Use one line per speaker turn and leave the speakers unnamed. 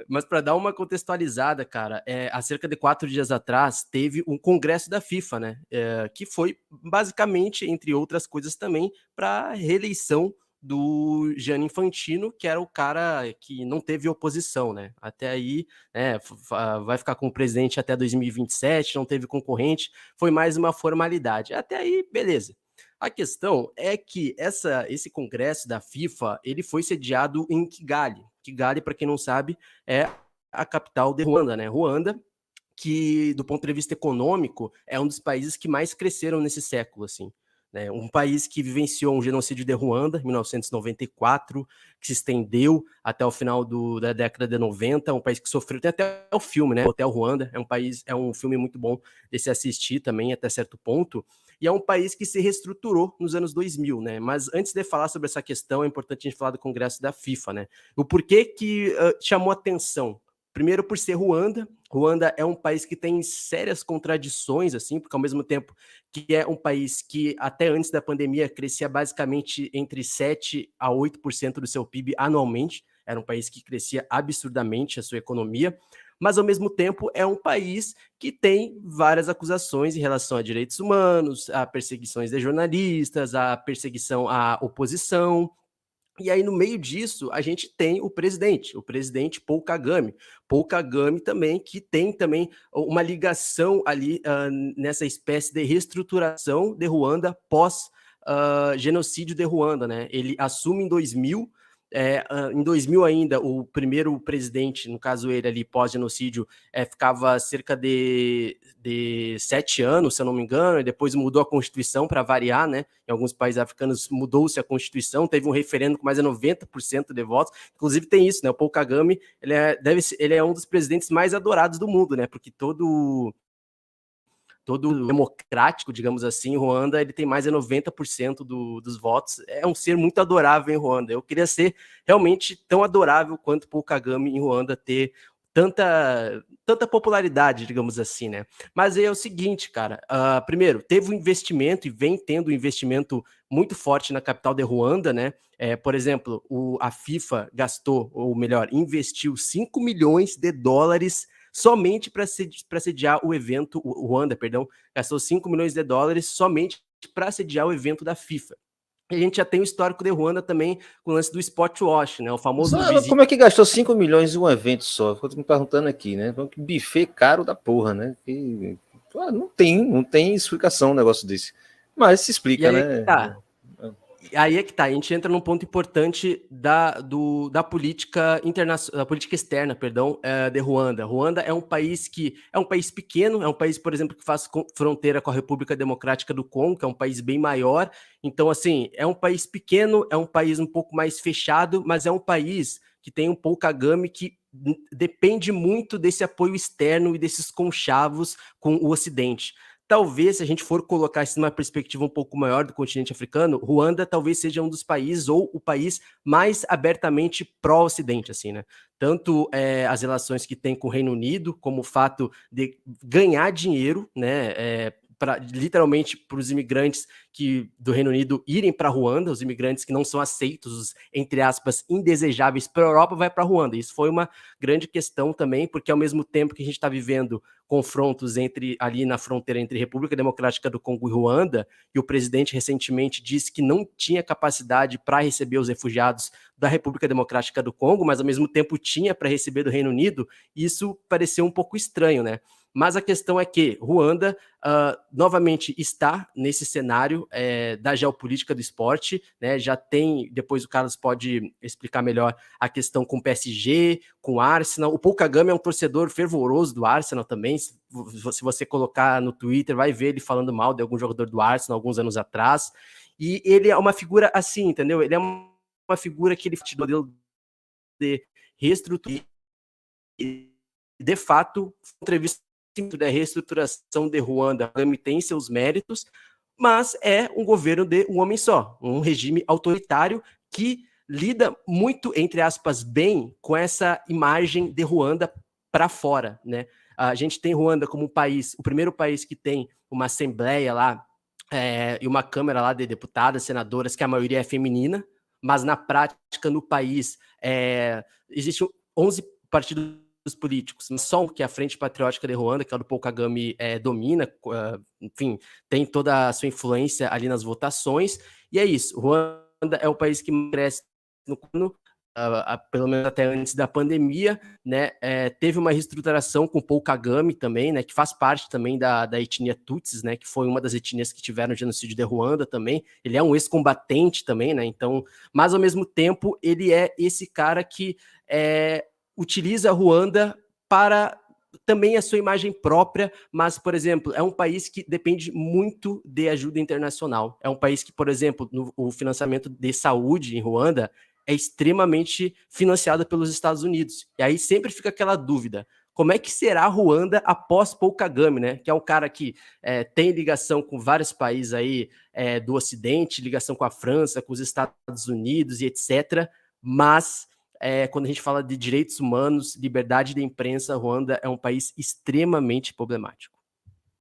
Mas para dar uma contextualizada, cara, há cerca de 4 dias atrás teve um congresso da FIFA, né? Que foi basicamente, entre outras coisas também, para reeleição do Gianni Infantino, que era o cara que não teve oposição, né? Até aí, né, vai ficar com o presidente até 2027, não teve concorrente, foi mais uma formalidade. Até aí, beleza. A questão é que esse congresso da FIFA, ele foi sediado em Kigali. Kigali, para quem não sabe, é a capital de Ruanda, né? Ruanda, que do ponto de vista econômico é um dos países que mais cresceram nesse século, assim. Né? Um país que vivenciou um genocídio de Ruanda em 1994, que se estendeu até o final da década de 90, um país que sofreu, tem até o filme, né? Hotel Ruanda, é um filme muito bom de se assistir também, até certo ponto, e é um país que se reestruturou nos anos 2000, né? Mas antes de falar sobre essa questão, é importante a gente falar do Congresso da FIFA, né? O porquê que chamou atenção? Primeiro por ser Ruanda. Ruanda é um país que tem sérias contradições, assim, porque ao mesmo tempo que é um país que até antes da pandemia crescia basicamente entre 7 a 8% do seu PIB anualmente, era um país que crescia absurdamente a sua economia, mas ao mesmo tempo é um país que tem várias acusações em relação a direitos humanos, a perseguições de jornalistas, a perseguição à oposição. E aí, no meio disso, a gente tem o presidente Paul Kagame. Paul Kagame também, que tem também uma ligação ali nessa espécie de reestruturação de Ruanda pós genocídio de Ruanda, né? Ele assume em 2000, em 2000 ainda, o primeiro presidente, no caso ele ali, pós-genocídio, ficava cerca de 7 anos, se eu não me engano, e depois mudou a Constituição para variar, né? Em alguns países africanos mudou-se a Constituição, teve um referendo com mais de 90% de votos, inclusive tem isso, né? O Paul Kagame, ele é um dos presidentes mais adorados do mundo, né? Porque todo democrático, digamos assim, em Ruanda, ele tem mais de 90% dos votos. É um ser muito adorável em Ruanda. Eu queria ser realmente tão adorável quanto Paul Kagame em Ruanda, ter tanta popularidade, digamos assim, né? Mas aí é o seguinte, cara, primeiro, teve um investimento e vem tendo um investimento muito forte na capital de Ruanda, né? Por exemplo, a FIFA gastou, ou melhor, investiu 5 milhões de dólares somente para sediar o evento, o Ruanda, perdão, gastou 5 milhões de dólares somente para sediar o evento da FIFA. E a gente já tem o histórico de Ruanda também com o lance do spot wash, né? O famoso vizinho.
Como é que gastou 5 milhões em um evento só? Estou me perguntando aqui, né? Que buffet caro da porra, né? Não tem explicação um negócio desse. Mas se
E
explica,
aí é que
né?
tá. Aí é que tá, a gente entra num ponto importante da política internacional, da política externa, perdão, de Ruanda. Ruanda é um país que é um país pequeno, é um país, por exemplo, que faz fronteira com a República Democrática do Congo, que é um país bem maior. Então, assim, é um país pequeno, é um país um pouco mais fechado, mas é um país que tem um Paul Kagame que depende muito desse apoio externo e desses conchavos com o Ocidente. Talvez, se a gente for colocar isso numa perspectiva um pouco maior do continente africano, Ruanda talvez seja um dos países ou o país mais abertamente pró-Ocidente, assim, né? Tanto as relações que tem com o Reino Unido, como o fato de ganhar dinheiro, né? Literalmente para os imigrantes do Reino Unido irem para Ruanda, os imigrantes que não são aceitos, os, entre aspas, indesejáveis para a Europa, vai para Ruanda. Isso foi uma grande questão também, porque ao mesmo tempo que a gente está vivendo confrontos ali na fronteira entre República Democrática do Congo e Ruanda, e o presidente recentemente disse que não tinha capacidade para receber os refugiados da República Democrática do Congo, mas ao mesmo tempo tinha para receber do Reino Unido, isso pareceu um pouco estranho, né? Mas a questão é que Ruanda novamente está nesse cenário da geopolítica do esporte, né? Já tem, depois o Carlos pode explicar melhor a questão com o PSG, com o Arsenal. O Paul Kagame é um torcedor fervoroso do Arsenal também. Se você colocar no Twitter, vai ver ele falando mal de algum jogador do Arsenal alguns anos atrás. E ele é uma figura assim, entendeu? Ele é uma figura que ele de reestruturar. De fato, entrevista da reestruturação de Ruanda tem seus méritos, mas é um governo de um homem só, um regime autoritário que lida muito, entre aspas, bem com essa imagem de Ruanda para fora, né? A gente tem Ruanda como um país, o primeiro país que tem uma assembleia lá e uma câmara lá de deputadas, senadoras, que a maioria é feminina, mas na prática no país existe 11 partidos políticos, mas só que a Frente Patriótica de Ruanda, que é o do Paul Kagame, domina, enfim, tem toda a sua influência ali nas votações, e é isso. Ruanda é o país que cresce no ano, pelo menos até antes da pandemia, né? Teve uma reestruturação com o Paul Kagame também, né? Que faz parte também da etnia Tutsis, né? Que foi uma das etnias que tiveram o genocídio de Ruanda também. Ele é um ex-combatente também, né? Então, mas ao mesmo tempo ele é esse cara que utiliza a Ruanda para também a sua imagem própria, mas, por exemplo, é um país que depende muito de ajuda internacional. É um país que, por exemplo, o financiamento de saúde em Ruanda é extremamente financiado pelos Estados Unidos. E aí sempre fica aquela dúvida, como é que será a Ruanda após Paul Kagame, né? Que é um cara que tem ligação com vários países aí do Ocidente, ligação com a França, com os Estados Unidos e etc., mas quando a gente fala de direitos humanos, liberdade de imprensa, Ruanda é um país extremamente problemático.